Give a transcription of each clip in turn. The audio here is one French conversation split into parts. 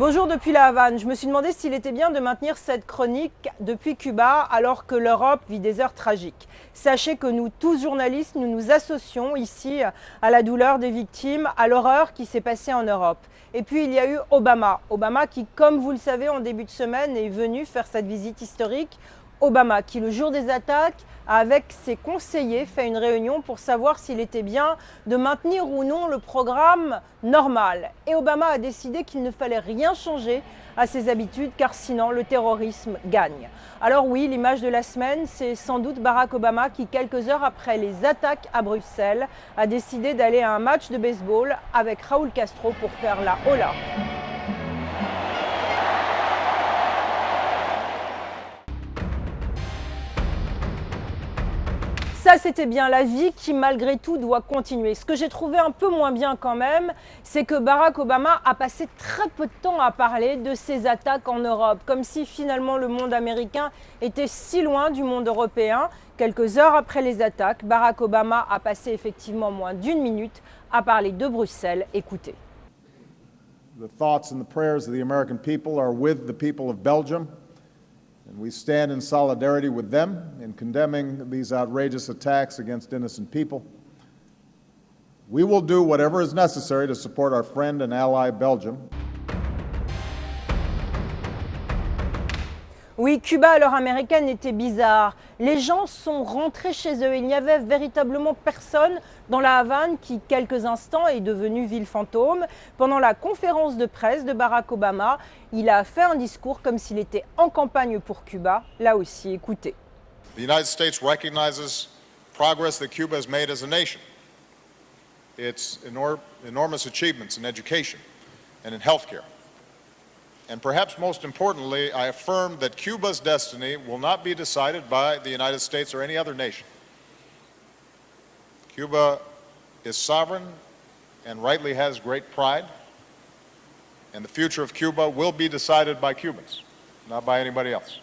Bonjour depuis la Havane. Je me suis demandé s'il était bien de maintenir cette chronique depuis Cuba alors que l'Europe vit des heures tragiques. Sachez que nous, tous journalistes, nous nous associons ici à la douleur des victimes, à l'horreur qui s'est passée en Europe. Et puis il y a eu Obama. Obama qui, comme vous le savez, en début de semaine est venu faire cette visite historique. Obama qui, le jour des attaques, avec ses conseillers, fait une réunion pour savoir s'il était bien de maintenir ou non le programme normal. Et Obama a décidé qu'il ne fallait rien changer à ses habitudes car sinon le terrorisme gagne. Alors oui, l'image de la semaine, c'est sans doute Barack Obama qui, quelques heures après les attaques à Bruxelles, a décidé d'aller à un match de baseball avec Raúl Castro pour faire la hola. Ça, c'était bien la vie qui, malgré tout, doit continuer. Ce que j'ai trouvé un peu moins bien quand même, c'est que Barack Obama a passé très peu de temps à parler de ces attaques en Europe, comme si finalement le monde américain était si loin du monde européen. Quelques heures après les attaques, Barack Obama a passé effectivement moins d'1 minute à parler de Bruxelles. Écoutez. The thoughts and the prayers of the American people are with the people of Belgium. And we stand in solidarity with them in condemning these outrageous attacks against innocent people. We will do whatever is necessary to support our friend and ally Belgium. Oui, Cuba à l'heure américaine était bizarre. Les gens sont rentrés chez eux. Il n'y avait véritablement personne dans la Havane qui, quelques instants, est devenue ville fantôme. Pendant la conférence de presse de Barack Obama, il a fait un discours comme s'il était en campagne pour Cuba. Là aussi, écoutez. The United States recognizes progress that Cuba has made as a nation. Its enormous achievements in education and in healthcare. And perhaps most importantly, I affirm that Cuba's destiny will not be decided by the United States or any other nation. Cuba is sovereign and rightly has great pride, and the future of Cuba will be decided by Cubans, not by anybody else.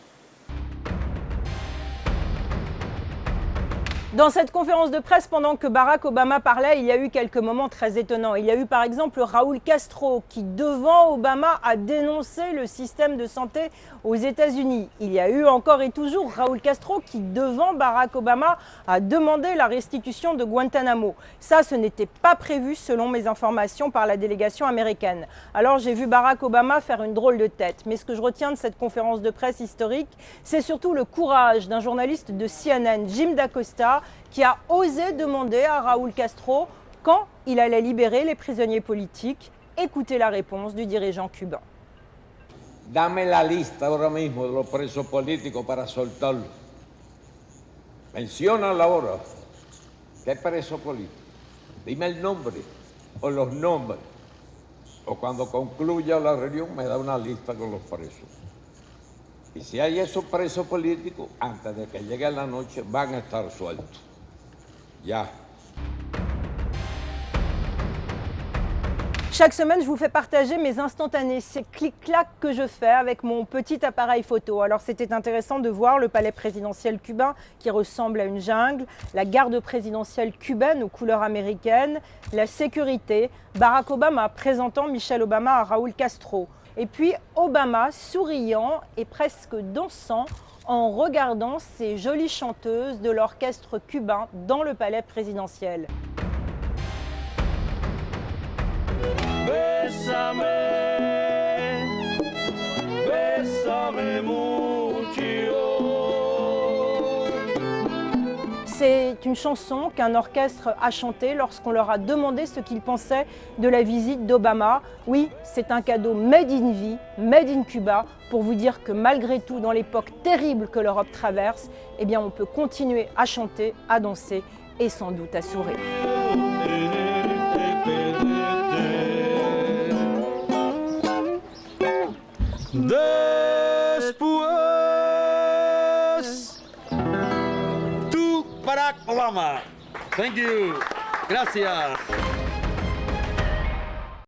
Dans cette conférence de presse, pendant que Barack Obama parlait, il y a eu quelques moments très étonnants. Il y a eu par exemple Raúl Castro qui, devant Obama, a dénoncé le système de santé aux États-Unis. Il y a eu encore et toujours Raúl Castro qui, devant Barack Obama, a demandé la restitution de Guantanamo. Ça, ce n'était pas prévu selon mes informations par la délégation américaine. Alors j'ai vu Barack Obama faire une drôle de tête. Mais ce que je retiens de cette conférence de presse historique, c'est surtout le courage d'un journaliste de CNN, Jim D'Acosta, qui a osé demander à Raúl Castro quand il allait libérer les prisonniers politiques. Écoutez la réponse du dirigeant cubain. Dame la lista ahora mismo de los presos políticos para soltarlos. Menciónala ahora. ¿Qué preso político? Dime el nombre o los nombres. O cuando concluya la reunión me da una lista con los presos. Y si hay esos presos políticos, antes de que llegue la noche, van a estar sueltos. Ya. Chaque semaine, je vous fais partager mes instantanés, ces clics-clacs que je fais avec mon petit appareil photo. Alors c'était intéressant de voir le palais présidentiel cubain qui ressemble à une jungle, la garde présidentielle cubaine aux couleurs américaines, la sécurité, Barack Obama présentant Michelle Obama à Raúl Castro. Et puis Obama souriant et presque dansant en regardant ces jolies chanteuses de l'orchestre cubain dans le palais présidentiel. Bésame, bésame mucho. C'est une chanson qu'un orchestre a chantée lorsqu'on leur a demandé ce qu'ils pensaient de la visite d'Obama. Oui, c'est un cadeau made in vie, made in Cuba, pour vous dire que malgré tout, dans l'époque terrible que l'Europe traverse, eh bien on peut continuer à chanter, à danser et sans doute à sourire. Después, tú, Barack Obama. Thank you. Gracias.